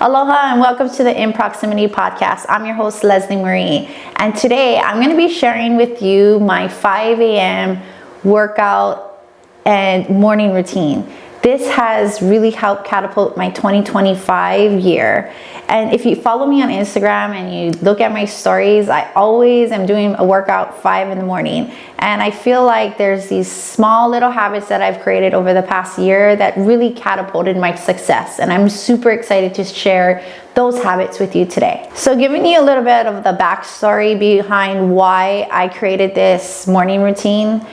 Aloha and welcome to the In Proximity podcast. I'm your host, Leslie Marie, and today I'm going to be sharing with you my 5 a.m. workout and morning routine. This has really helped catapult my 2025 year. And if you follow me on Instagram and you look at my stories, I always am doing a workout 5 in the morning. And I feel like there's these small little habits that I've created over the past year that really catapulted my success. And I'm super excited to share those habits with you today. So giving you a little bit of the backstory behind why I created this morning routine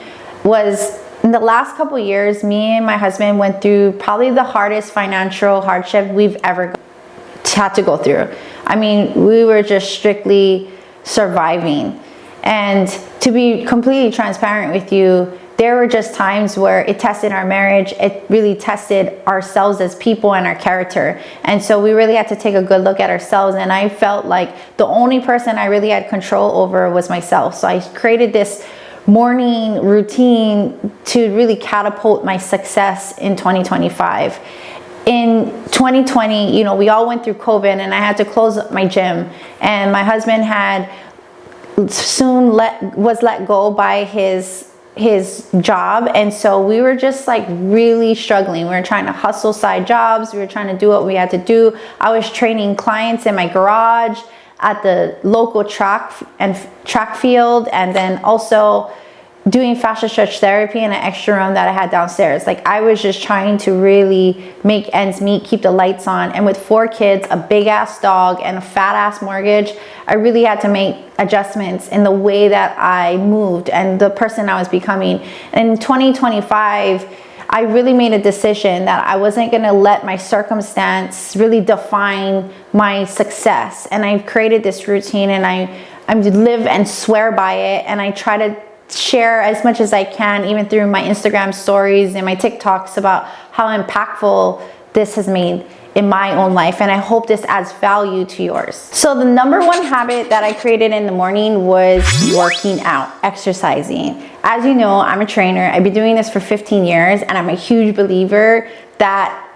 was in the last couple years, me and my husband went through probably the hardest financial hardship we've ever had to go through. I mean, we were just strictly surviving. And to be completely transparent with you, there were just times where it tested our marriage. It really tested ourselves as people and our character. And so we really had to take a good look at ourselves. And I felt like the only person I really had control over was myself. So I created this morning routine to really catapult my success in 2025. In 2020, we all went through COVID and I had to close up my gym, and my husband had soon was let go by his job. And so we were just like really struggling. We were trying to hustle side jobs. We were trying to do what we had to do. I was training clients in my garage at the local track field, and then also doing fascia stretch therapy in an extra room that I had downstairs. Like, I was just trying to really make ends meet, keep the lights on. And with 4 kids, a big ass dog, and a fat ass mortgage, I really had to make adjustments in the way that I moved and the person I was becoming. And in 2025, I really made a decision that I wasn't gonna let my circumstance really define my success. And I've created this routine, and I live and swear by it, and I try to share as much as I can, even through my Instagram stories and my TikToks, about how impactful this has made in my own life. And I hope this adds value to yours. So the number one habit that I created in the morning was working out, exercising. As you know, I'm a trainer. I've been doing this for 15 years, and I'm a huge believer that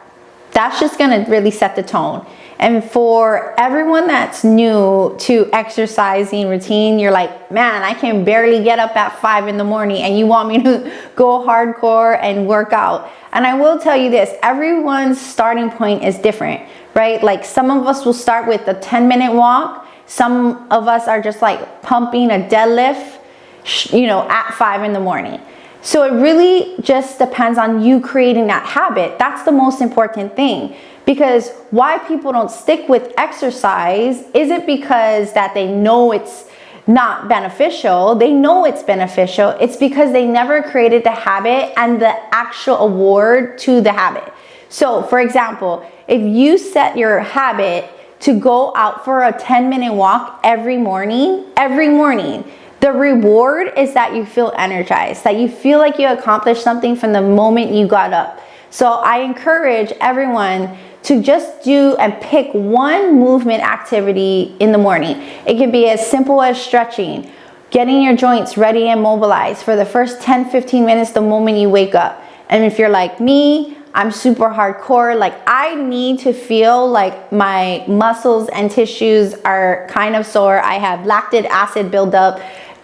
that's just gonna really set the tone. And for everyone that's new to exercising routine, you're like, man, I can barely get up at 5 in the morning, and you want me to go hardcore and work out. And I will tell you this, everyone's starting point is different, right? Like, some of us will start with a 10-minute walk. Some of us are just like pumping a deadlift, at 5 in the morning. So it really just depends on you creating that habit. That's the most important thing. Because why people don't stick with exercise isn't because that they know it's not beneficial. They know it's beneficial. It's because they never created the habit and the actual award to the habit. So for example, if you set your habit to go out for a 10-minute walk every morning, the reward is that you feel energized, that you feel like you accomplished something from the moment you got up. So I encourage everyone to just do and pick one movement activity in the morning. It can be as simple as stretching, getting your joints ready and mobilized for the first 10-15 minutes the moment you wake up. And if you're like me, I'm super hardcore. Like, I need to feel like my muscles and tissues are kind of sore. I have lactic acid buildup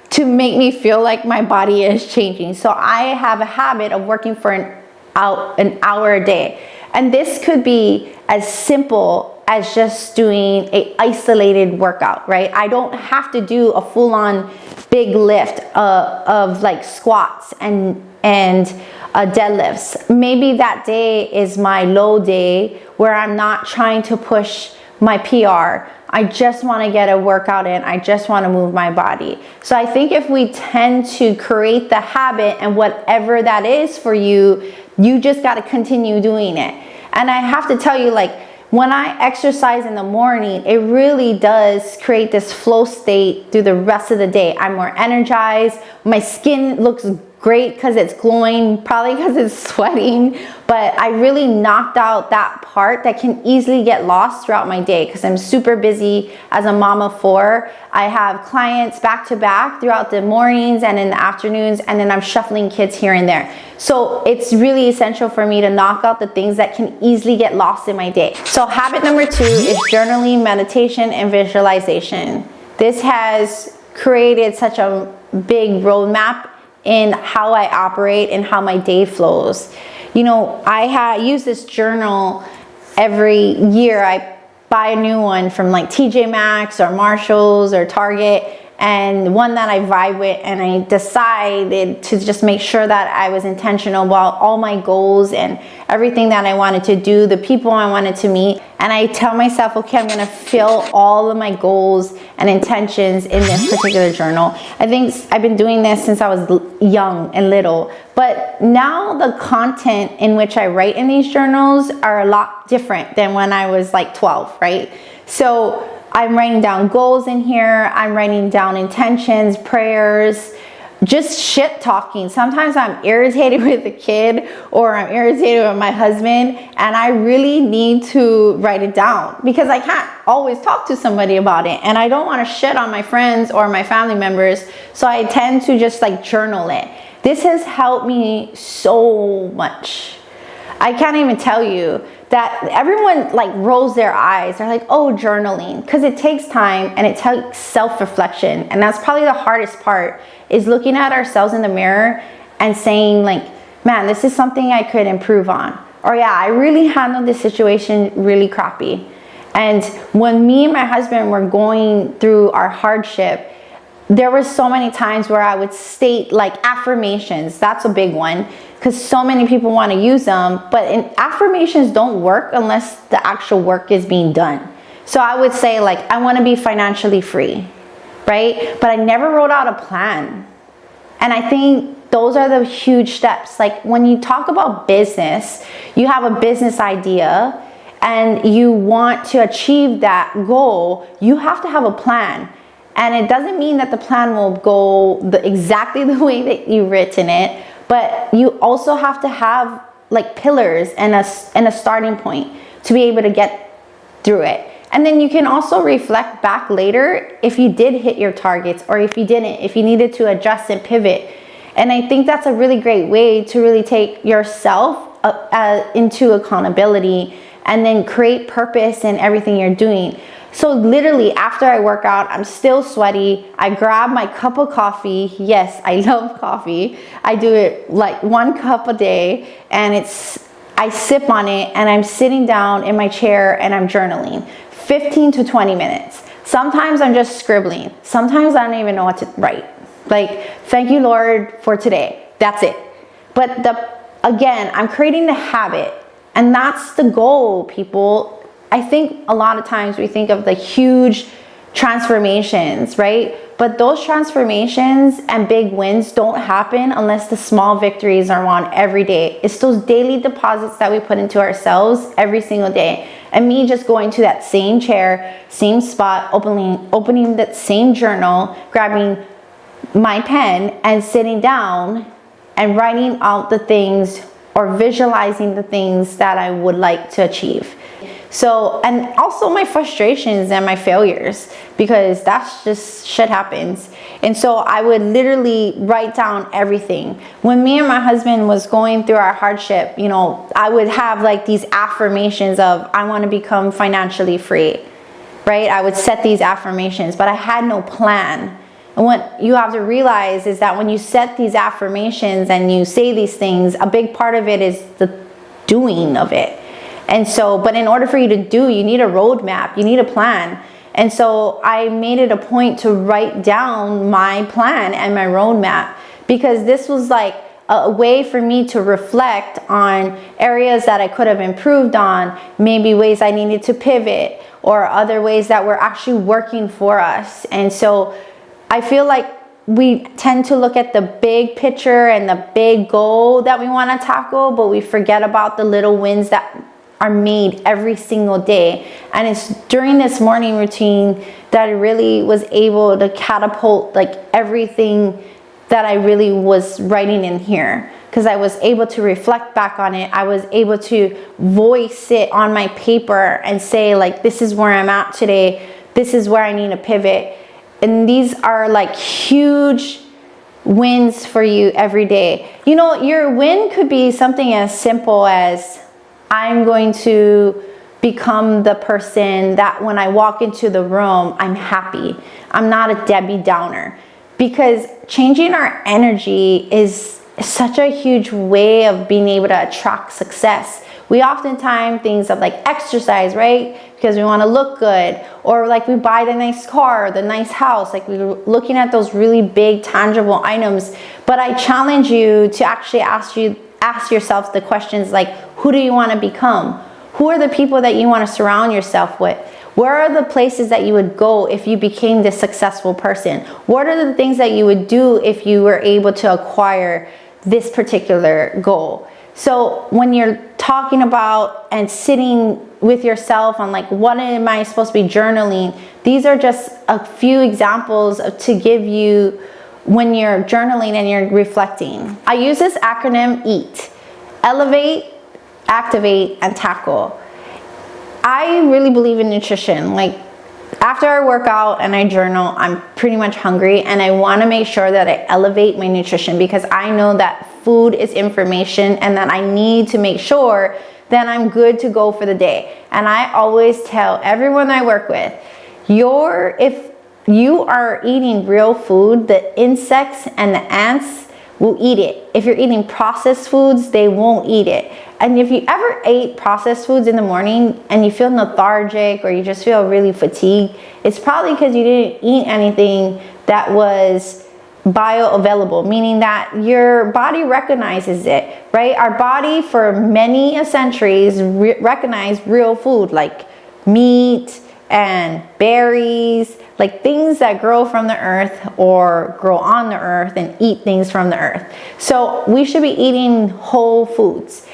to make me feel like my body is changing. So I have a habit of working for an hour a day. And this could be as simple as just doing an isolated workout, right? I don't have to do a full-on big lift of like squats and deadlifts. Maybe that day is my low day where I'm not trying to push my PR. I just want to get a workout in. I just want to move my body. So I think if we tend to create the habit, and whatever that is for you, you just got to continue doing it. And I have to tell you, like, when I exercise in the morning, it really does create this flow state through the rest of the day. I'm more energized. My skin looks great because it's glowing, probably because it's sweating, but I really knocked out that part that can easily get lost throughout my day because I'm super busy as a mom of 4. I have clients back to back throughout the mornings and in the afternoons, and then I'm shuffling kids here and there. So it's really essential for me to knock out the things that can easily get lost in my day. So habit number 2 is journaling, meditation, and visualization. This has created such a big roadmap in how I operate and how my day flows. You know, I use this journal every year. I buy a new one from like TJ Maxx or Marshalls or Target, and one that I vibe with, and I decided to just make sure that I was intentional about all my goals and everything that I wanted to do, the people I wanted to meet. And I tell myself, okay, I'm gonna fill all of my goals and intentions in this particular journal. I think I've been doing this since I was young and little, but now the content in which I write in these journals are a lot different than when I was like 12, right? So I'm writing down goals in here. I'm writing down intentions, prayers, just shit talking. Sometimes I'm irritated with a kid or I'm irritated with my husband, and I really need to write it down because I can't always talk to somebody about it, and I don't want to shit on my friends or my family members. So I tend to just like journal it. This has helped me so much. I can't even tell you that everyone like rolls their eyes. They're like, oh, journaling, because it takes time and it takes self-reflection. And that's probably the hardest part, is looking at ourselves in the mirror and saying like, man, this is something I could improve on. Or yeah, I really handled this situation really crappy. And when me and my husband were going through our hardship, there were so many times where I would state like affirmations. That's a big one, because so many people want to use them, but affirmations don't work unless the actual work is being done. So I would say like, I want to be financially free, right? But I never wrote out a plan. And I think those are the huge steps. Like when you talk about business, you have a business idea and you want to achieve that goal, you have to have a plan. And it doesn't mean that the plan will go exactly the way that you've written it, but you also have to have like pillars and a starting point to be able to get through it. And then you can also reflect back later if you did hit your targets or if you didn't, if you needed to adjust and pivot. And I think that's a really great way to really take yourself into accountability and then create purpose in everything you're doing. So literally after I work out, I'm still sweaty. I grab my cup of coffee. Yes, I love coffee. I do it like 1 cup a day, and I sip on it and I'm sitting down in my chair and I'm journaling 15 to 20 minutes. Sometimes I'm just scribbling. Sometimes I don't even know what to write. Like, thank you, Lord, for today. That's it. But again, I'm creating the habit, and that's the goal, people. I think a lot of times we think of the huge transformations, right? But those transformations and big wins don't happen unless the small victories are won every day. It's those daily deposits that we put into ourselves every single day. And me just going to that same chair, same spot, opening that same journal, grabbing my pen and sitting down and writing out the things or visualizing the things that I would like to achieve. So, and also my frustrations and my failures, because that's just shit happens. And so I would literally write down everything. When me and my husband was going through our hardship, you know, I would have like these affirmations of, I want to become financially free, right? I would set these affirmations, but I had no plan. And what you have to realize is that when you set these affirmations and you say these things, a big part of it is the doing of it. And so, but in order for you to do, you need a roadmap, you need a plan. And so I made it a point to write down my plan and my roadmap, because this was like a way for me to reflect on areas that I could have improved on, maybe ways I needed to pivot, or other ways that were actually working for us. And so I feel like we tend to look at the big picture and the big goal that we want to tackle, but we forget about the little wins that are made every single day. And it's during this morning routine that I really was able to catapult like everything that I really was writing in here, because I was able to reflect back on it. I was able to voice it on my paper and say, like, this is where I'm at today. This is where I need to pivot. And these are like huge wins for you every day. You know, your win could be something as simple as, I'm going to become the person that when I walk into the room, I'm happy. I'm not a Debbie Downer. Because changing our energy is such a huge way of being able to attract success. We oftentimes think of like exercise, right? Because we want to look good, or like we buy the nice car, the nice house, like we're looking at those really big tangible items. But I challenge you to actually ask yourself the questions like, who do you want to become? Who are the people that you want to surround yourself with? Where are the places that you would go if you became this successful person? What are the things that you would do if you were able to acquire this particular goal? So when you're talking about and sitting with yourself on like, what am I supposed to be journaling? These are just a few examples to give you when you're journaling and you're reflecting. I use this acronym EAT: elevate, activate, and tackle. I really believe in nutrition. Like, after I work out and I journal, I'm pretty much hungry, and I want to make sure that I elevate my nutrition, because I know that food is information and that I need to make sure that I'm good to go for the day. And I always tell everyone I work with, if you are eating real food, the insects and the ants will eat it. If you're eating processed foods, they won't eat it. And if you ever ate processed foods in the morning and you feel lethargic or you just feel really fatigued, it's probably because you didn't eat anything that was bioavailable, meaning that your body recognizes it, right? Our body for many centuries recognized real food like meat and berries, like things that grow from the earth or grow on the earth and eat things from the earth. So we should be eating whole foods.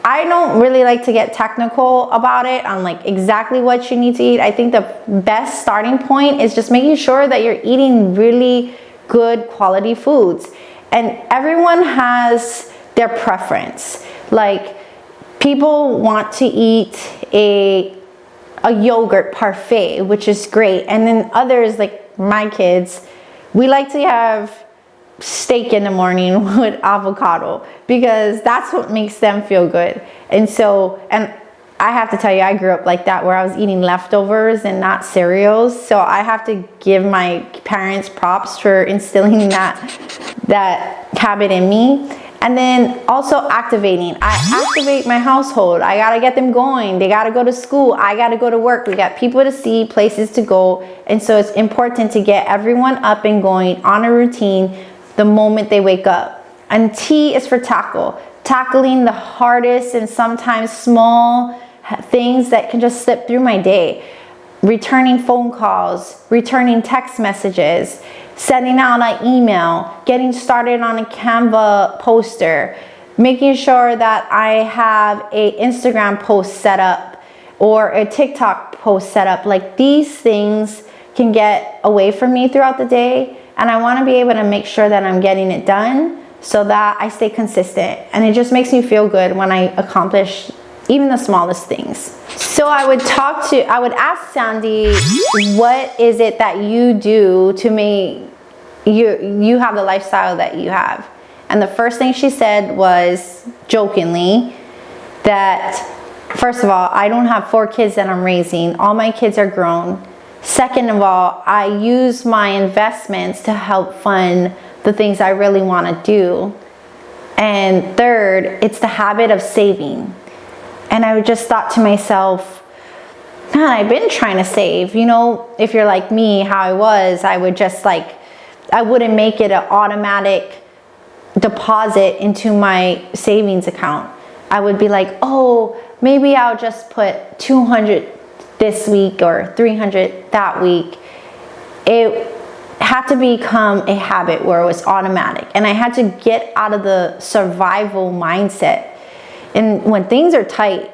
I don't really like to get technical about it on like exactly what you need to eat. I think the best starting point is just making sure that you're eating really good quality foods. And everyone has their preference. Like, people want to eat a yogurt parfait, which is great. And then others, like my kids, we like to have steak in the morning with avocado, because that's what makes them feel good. And I have to tell you, I grew up like that, where I was eating leftovers and not cereals. So I have to give my parents props for instilling that habit in me. And then also activating. I activate my household. I gotta get them going. They gotta go to school. I gotta go to work. We got people to see, places to go. And so it's important to get everyone up and going on a routine the moment they wake up. And T is for tackle. Tackling the hardest and sometimes small things that can just slip through my day. Returning phone calls, returning text messages, sending out an email, getting started on a Canva poster, making sure that I have a Instagram post set up or a TikTok post set up. Like, these things can get away from me throughout the day, and I want to be able to make sure that I'm getting it done so that I stay consistent. And it just makes me feel good when I accomplish even the smallest things. So I would ask Sandy, what is it that you do to make you have the lifestyle that you have? And the first thing she said was, jokingly, that first of all, I don't have 4 kids that I'm raising. All my kids are grown. Second of all, I use my investments to help fund the things I really want to do. And third, it's the habit of saving. And I just thought to myself, man, I've been trying to save. You know, if you're like me, how I was, I wouldn't make it an automatic deposit into my savings account. I would be like, oh, maybe I'll just put 200 this week or 300 that week. It had to become a habit where it was automatic. And I had to get out of the survival mindset. And when things are tight,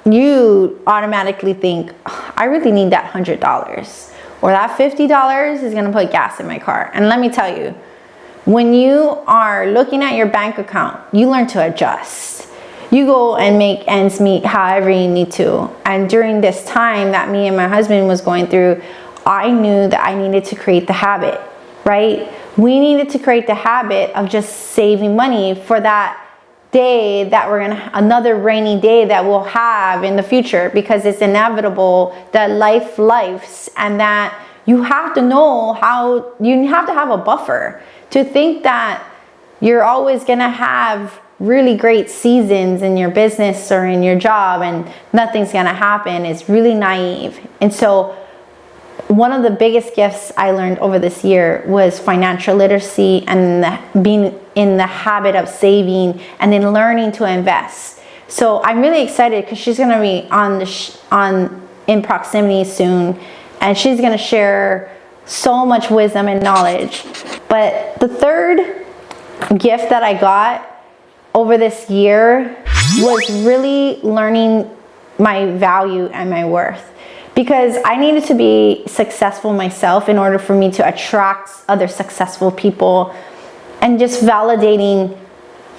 you automatically think, oh, I really need that $100. Or that $50 is gonna put gas in my car. And let me tell you, when you are looking at your bank account, you learn to adjust. You go and make ends meet however you need to. And during this time that me and my husband was going through, I knew that I needed to create the habit, right? We needed to create the habit of just saving money for that day that another rainy day that we'll have in the future, because it's inevitable that life and that you have to know how, you have to have a buffer. To think that you're always gonna have really great seasons in your business or in your job and nothing's gonna happen is really naive. And so one of the biggest gifts I learned over this year was financial literacy and being in the habit of saving and then learning to invest. So I'm really excited because she's gonna be on in proximity soon, and she's gonna share so much wisdom and knowledge. But the third gift that I got over this year was really learning my value and my worth, because I needed to be successful myself in order for me to attract other successful people, and just validating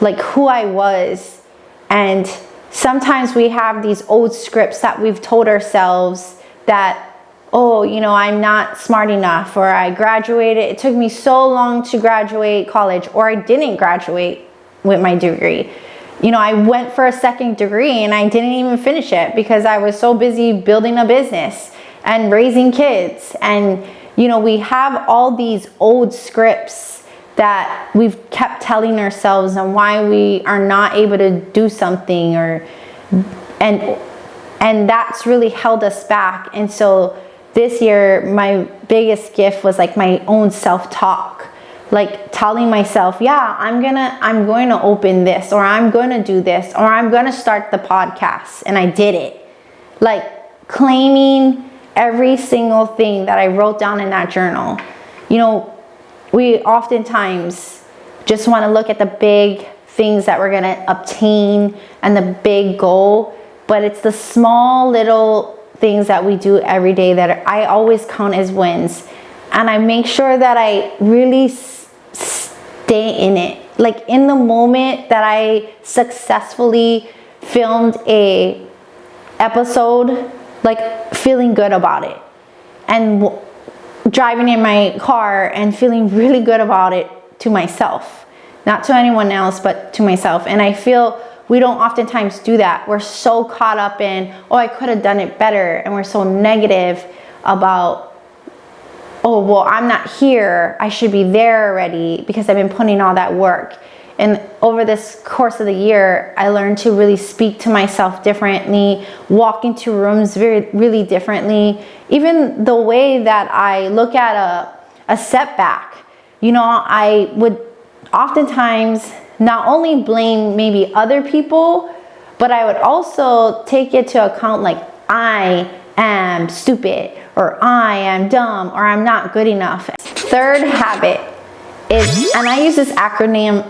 like who I was. And sometimes we have these old scripts that we've told ourselves that, oh, you know, I'm not smart enough, or I graduated, it took me so long to graduate college, or I didn't graduate with my degree. You know, I went for a second degree and I didn't even finish it because I was so busy building a business and raising kids. And, you know, we have all these old scripts that we've kept telling ourselves and why we are not able to do something, and that's really held us back. And so this year, my biggest gift was like my own self-talk, like telling myself, yeah, I'm going to open this, or I'm going to do this, or I'm going to start the podcast. And I did it. Like claiming every single thing that I wrote down in that journal. You know, we oftentimes just want to look at the big things that we're going to obtain and the big goal, but it's the small little things that we do every day that I always count as wins. And I make sure that I really stay in it. Like in the moment that I successfully filmed a episode, like feeling good about it, and driving in my car and feeling really good about it to myself, not to anyone else, but to myself. And I feel we don't oftentimes do that. We're so caught up in, oh, I could have done it better. And we're so negative about, oh, well, I'm not here. I should be there already because I've been putting all that work. And over this course of the year, I learned to really speak to myself differently, walk into rooms really differently. Even the way that I look at a setback, you know, I would oftentimes not only blame maybe other people, but I would also take it to account like I am stupid, or I am dumb, or I'm not good enough. Third habit is, and I use this acronym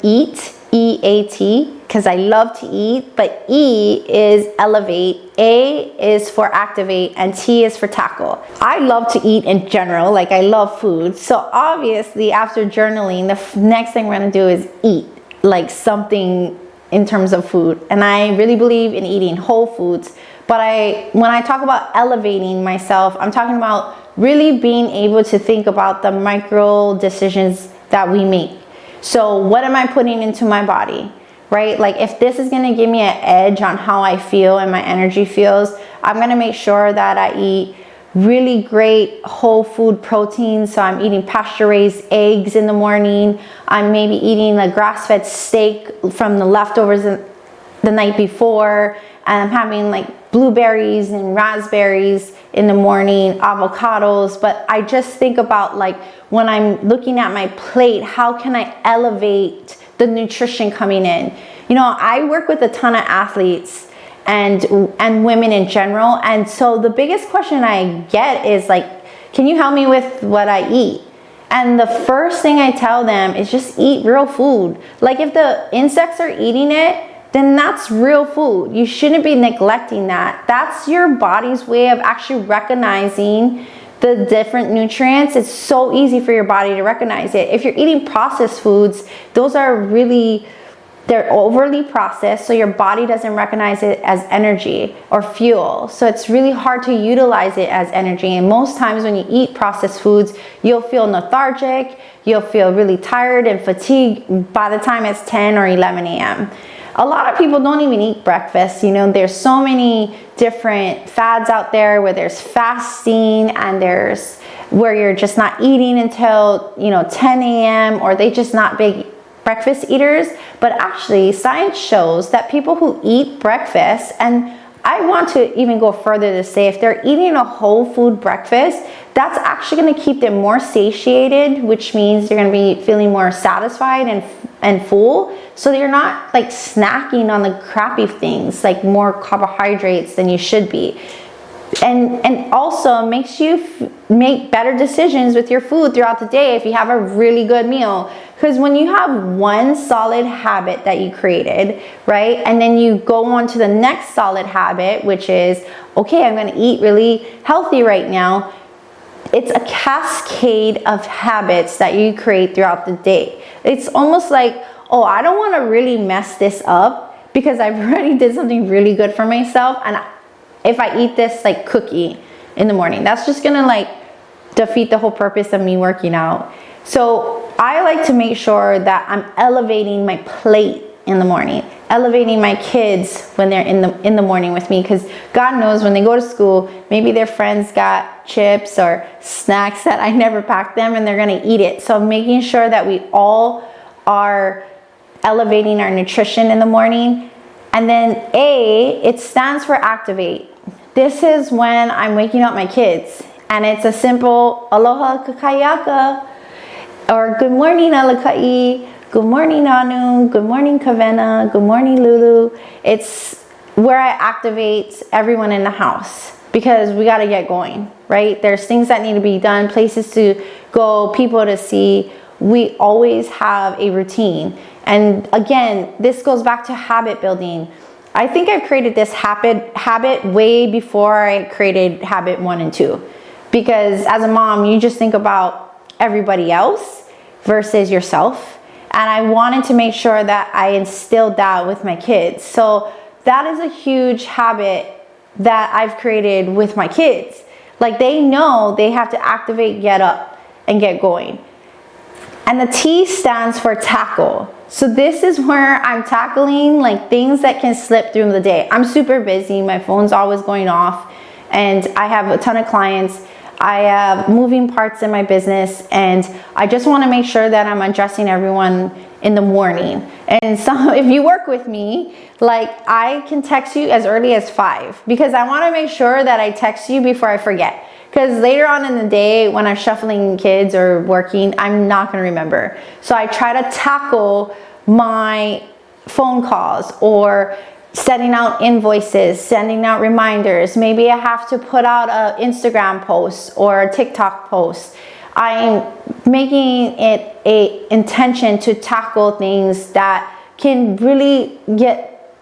EAT, E-A-T, because I love to eat, but E is elevate, A is for activate, and T is for tackle. I love to eat in general, like I love food. So obviously after journaling, the next thing we're gonna do is eat, like something in terms of food. And I really believe in eating whole foods. But when I talk about elevating myself, I'm talking about really being able to think about the micro decisions that we make. So what am I putting into my body, right? Like if this is gonna give me an edge on how I feel and my energy feels, I'm gonna make sure that I eat really great whole food proteins. So I'm eating pasture-raised eggs in the morning. I'm maybe eating a grass-fed steak from the leftovers the night before. And I'm having like blueberries and raspberries in the morning, avocados. But I just think about like when I'm looking at my plate, how can I elevate the nutrition coming in? You know, I work with a ton of athletes and women in general. And so the biggest question I get is like, can you help me with what I eat? And the first thing I tell them is just eat real food. Like if the insects are eating it, then that's real food. You shouldn't be neglecting that. That's your body's way of actually recognizing the different nutrients, it's so easy for your body to recognize it. If you're eating processed foods, those are they're overly processed, so your body doesn't recognize it as energy or fuel. So it's really hard to utilize it as energy. And most times when you eat processed foods, you'll feel lethargic, you'll feel really tired and fatigued by the time it's 10 or 11 a.m. A lot of people don't even eat breakfast. You know, there's so many different fads out there where there's fasting and there's where you're just not eating until, 10 a.m. or they just not big breakfast eaters. But actually, science shows that people who eat breakfast, and I want to even go further to say if they're eating a whole food breakfast, that's actually going to keep them more satiated, which means you're going to be feeling more satisfied and full. So you're not like snacking on the crappy things, like more carbohydrates than you should be. And also makes you make better decisions with your food throughout the day if you have a really good meal. Because when you have one solid habit that you created, right, and then you go on to the next solid habit, which is, okay, I'm going to eat really healthy right now. It's a cascade of habits that you create throughout the day. It's almost like, oh, I don't want to really mess this up because I've already did something really good for myself. And if I eat this like cookie in the morning, that's just going to like defeat the whole purpose of me working out. So I like to make sure that I'm elevating my plate in the morning, elevating my kids when they're in the morning with me, because God knows when they go to school, maybe their friends got chips or snacks that I never packed them and they're going to eat it. So making sure that we all are elevating our nutrition in the morning. And then A, it stands for activate. This is when I'm waking up my kids, and it's a simple aloha kakayaka, or good morning alakai, good morning Anu, good morning Kavena, good morning Lulu. It's where I activate everyone in the house because we got to get going, right? There's things that need to be done, places to go, people to see. We always have a routine. And again, this goes back to habit building. I think I've created this habit way before I created habit 1 and 2. Because as a mom, you just think about everybody else versus yourself. And I wanted to make sure that I instilled that with my kids. So that is a huge habit that I've created with my kids. Like they know they have to activate, get up, and get going. And the T stands for tackle. So this is where I'm tackling like things that can slip through the day. I'm super busy. My phone's always going off. And I have a ton of clients. I have moving parts in my business. And I just want to make sure that I'm addressing everyone in the morning. And so if you work with me, like I can text you as early as 5. Because I want to make sure that I text you before I forget. Because later on in the day when I'm shuffling kids or working, I'm not going to remember. So I try to tackle my phone calls or sending out invoices, sending out reminders. Maybe I have to put out an Instagram post or a TikTok post. I'm making it an intention to tackle things that can really get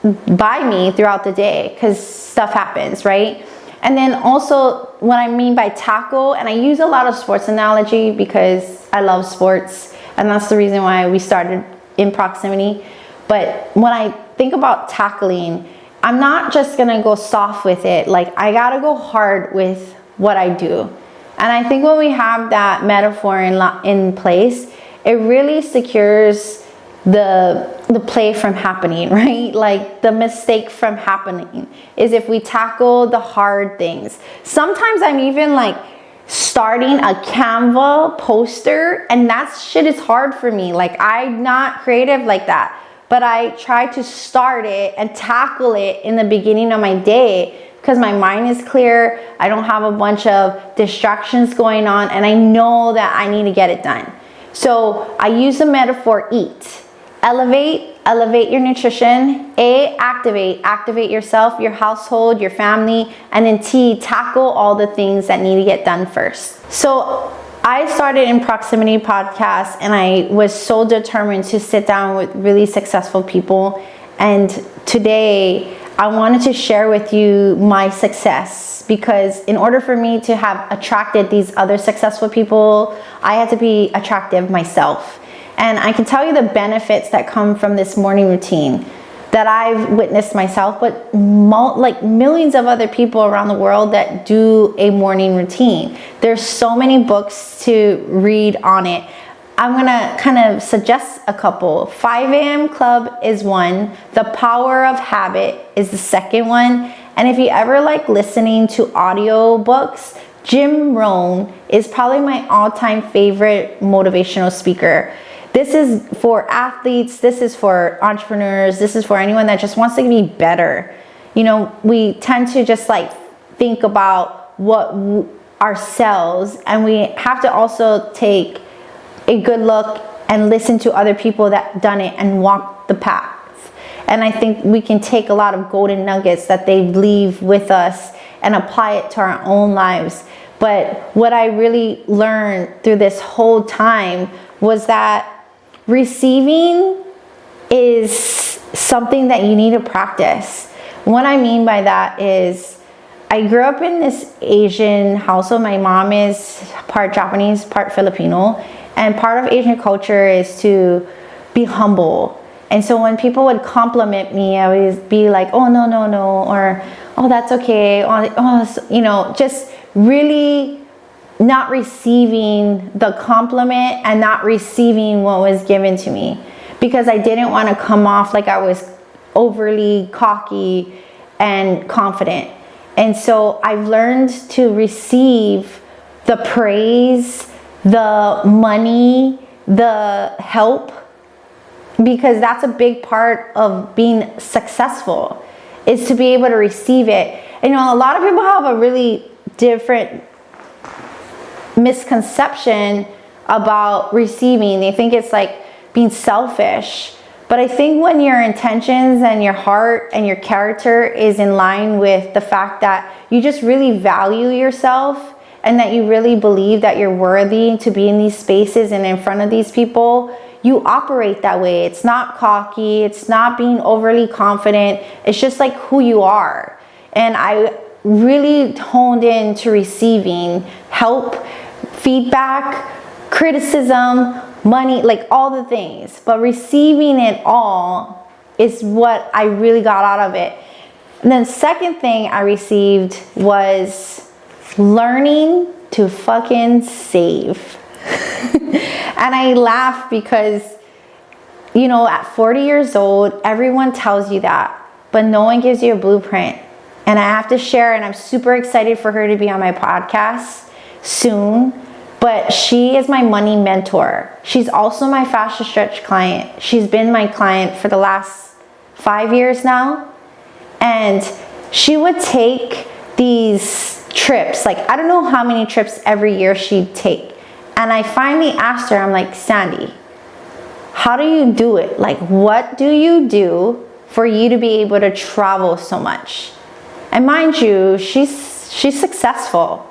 by me throughout the day because stuff happens, right? And then also what I mean by tackle, and I use a lot of sports analogy because I love sports, and that's the reason why we started in proximity. But when I think about tackling, I'm not just gonna go soft with it. Like I gotta go hard with what I do. And I think when we have that metaphor in place, it really secures the play from happening, right? Like the mistake from happening is if we tackle the hard things. Sometimes I'm even like starting a Canva poster, and that shit is hard for me. Like I'm not creative like that, but I try to start it and tackle it in the beginning of my day because my mind is clear. I don't have a bunch of distractions going on, and I know that I need to get it done. So I use the metaphor eat. Elevate your nutrition. A, activate yourself, your household, your family. And then T, tackle all the things that need to get done first. So I started in Proximity Podcast, and I was so determined to sit down with really successful people. And today I wanted to share with you my success, because in order for me to have attracted these other successful people, I had to be attractive myself. And I can tell you the benefits that come from this morning routine that I've witnessed myself, but like millions of other people around the world that do a morning routine. There's so many books to read on it. I'm gonna kind of suggest a couple. 5 a.m. Club is one. The Power of Habit is the second one. And if you ever like listening to audio books, Jim Rohn is probably my all-time favorite motivational speaker. This is for athletes, this is for entrepreneurs, this is for anyone that just wants to be better. You know, we tend to just like think about ourselves, and we have to also take a good look and listen to other people that done it and walk the path. And I think we can take a lot of golden nuggets that they leave with us and apply it to our own lives. But what I really learned through this whole time was that receiving is something that you need to practice. What I mean by that is, I grew up in this Asian household. My mom is part Japanese, part Filipino. And part of Asian culture is to be humble. And so when people would compliment me, I would be like, oh, no, no, no, or, oh, that's okay. Oh, you know, just really not receiving the compliment and not receiving what was given to me, because I didn't want to come off like I was overly cocky and confident. And so I've learned to receive the praise, the money, the help, because that's a big part of being successful, is to be able to receive it. And, you know, a lot of people have a really different misconception about receiving. They think it's like being selfish. But I think when your intentions and your heart and your character is in line with the fact that you just really value yourself, and that you really believe that you're worthy to be in these spaces and in front of these people, you operate that way. It's not cocky, it's not being overly confident, it's just like who you are. And I really honed in to receiving help, feedback, criticism, money, like all the things. But receiving it all is what I really got out of it. And then second thing I received was learning to fucking save. And I laugh because, you know, at 40 years old, everyone tells you that, but no one gives you a blueprint. And I have to share, and I'm super excited for her to be on my podcast soon. But she is my money mentor. She's also my Fashion Stretch client. She's been my client for the last 5 years now. And she would take these trips, like I don't know how many trips every year she'd take. And I finally asked her, I'm like, Sandy, how do you do it? Like, what do you do for you to be able to travel so much? And mind you, she's successful.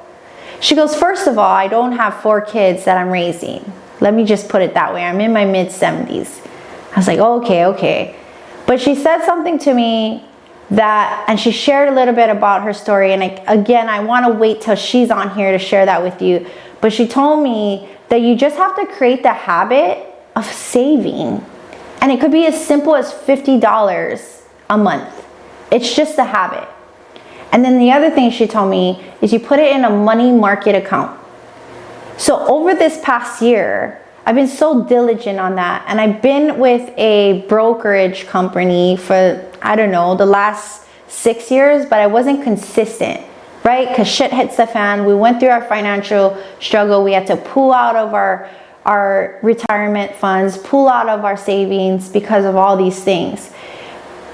She goes, first of all, I don't have 4 kids that I'm raising. Let me just put it that way. I'm in my mid-70s. I was like, okay. But she said something to me and she shared a little bit about her story. And I want to wait till she's on here to share that with you. But she told me that you just have to create the habit of saving. And it could be as simple as $50 a month. It's just a habit. And then the other thing she told me is you put it in a money market account. So over this past year, I've been so diligent on that. And I've been with a brokerage company for, I don't know, the last 6 years, but I wasn't consistent, right? Because shit hits the fan. We went through our financial struggle. We had to pull out of our retirement funds, pull out of our savings because of all these things.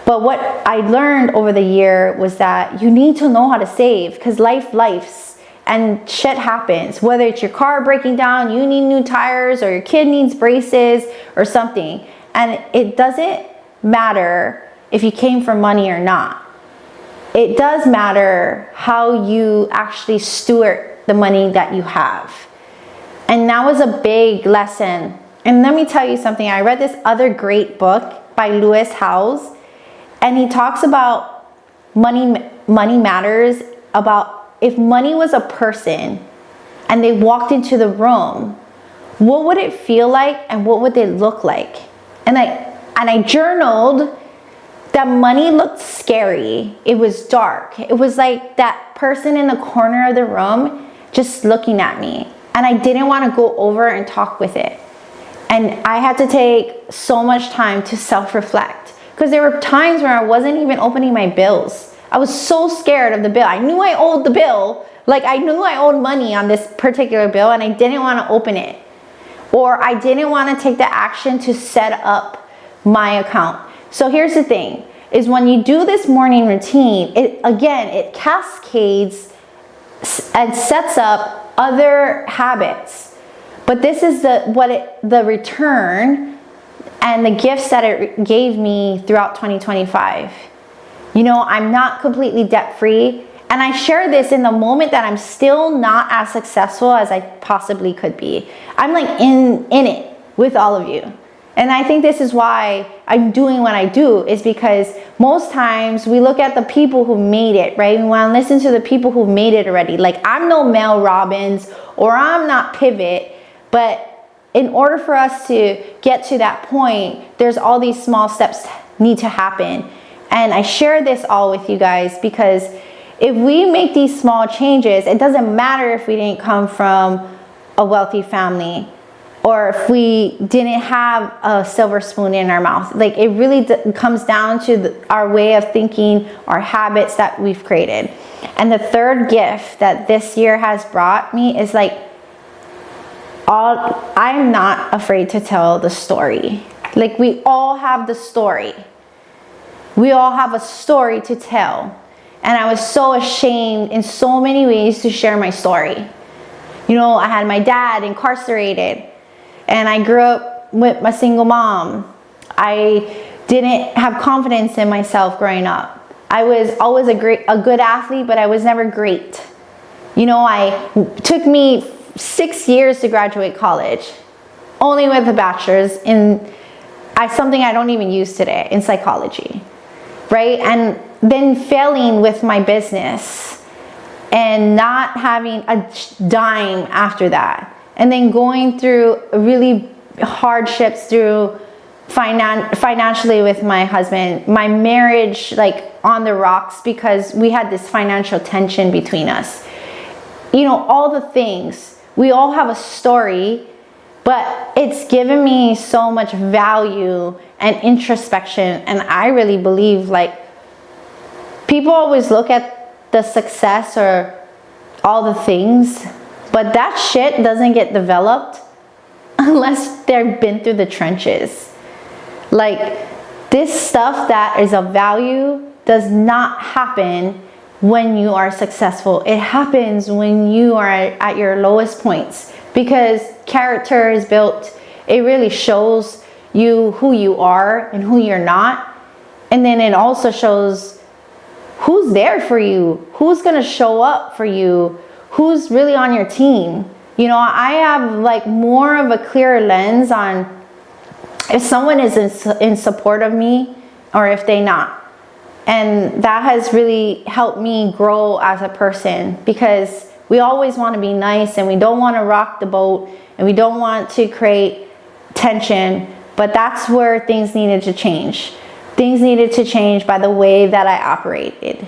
But what I learned over the year was that you need to know how to save, because life's and shit happens. Whether it's your car breaking down, you need new tires, or your kid needs braces or something. And it doesn't matter if you came for money or not. It does matter how you actually steward the money that you have. And that was a big lesson. And let me tell you something. I read this other great book by Lewis Howes, and he talks about money matters, about if money was a person and they walked into the room, what would it feel like and what would they look like? And I journaled that money looked scary. It was dark. It was like that person in the corner of the room just looking at me. And I didn't want to go over and talk with it. And I had to take so much time to self-reflect, because there were times where I wasn't even opening my bills. I was so scared of the bill. I knew I owed the bill. Like, I knew I owed money on this particular bill, and I didn't want to open it. Or I didn't want to take the action to set up my account. So here's the thing, is when you do this morning routine, it cascades and sets up other habits. But this is the return and the gifts that it gave me throughout 2025. You know, I'm not completely debt-free. And I share this in the moment that I'm still not as successful as I possibly could be. I'm like in it with all of you. And I think this is why I'm doing what I do, is because most times we look at the people who made it, right? We want to listen to the people who made it already. Like, I'm no Mel Robbins or I'm not Pivot, but in order for us to get to that point, there's all these small steps need to happen. And I share this all with you guys because if we make these small changes, it doesn't matter if we didn't come from a wealthy family or if we didn't have a silver spoon in our mouth. Like, it really comes down to our way of thinking, our habits that we've created. And the third gift that this year has brought me is like, I'm not afraid to tell the story. Like, we all have the story. We all have a story to tell. And I was so ashamed in so many ways to share my story. You know, I had my dad incarcerated, and I grew up with my single mom. I didn't have confidence in myself growing up. I was always a good athlete, but I was never great. You know, it took me 6 years to graduate college, only with a bachelor's in something I don't even use today, in psychology, right? And then failing with my business and not having a dime after that. And then going through really hardships through financially with my husband, my marriage like on the rocks because we had this financial tension between us. You know, all the things. We all have a story, but it's given me so much value and introspection. And I really believe, like, people always look at the success or all the things, but that shit doesn't get developed unless they've been through the trenches. Like, this stuff that is of value does not happen when you are successful. It happens when you are at your lowest points, because character is built. It really shows you who you are and who you're not. And then it also shows who's there for you, who's gonna show up for you, who's really on your team. You know, I have like more of a clear lens on if someone is in support of me or if they not. And that has really helped me grow as a person, because we always want to be nice and we don't want to rock the boat and we don't want to create tension. But that's where things needed to change. Things needed to change by the way that I operated.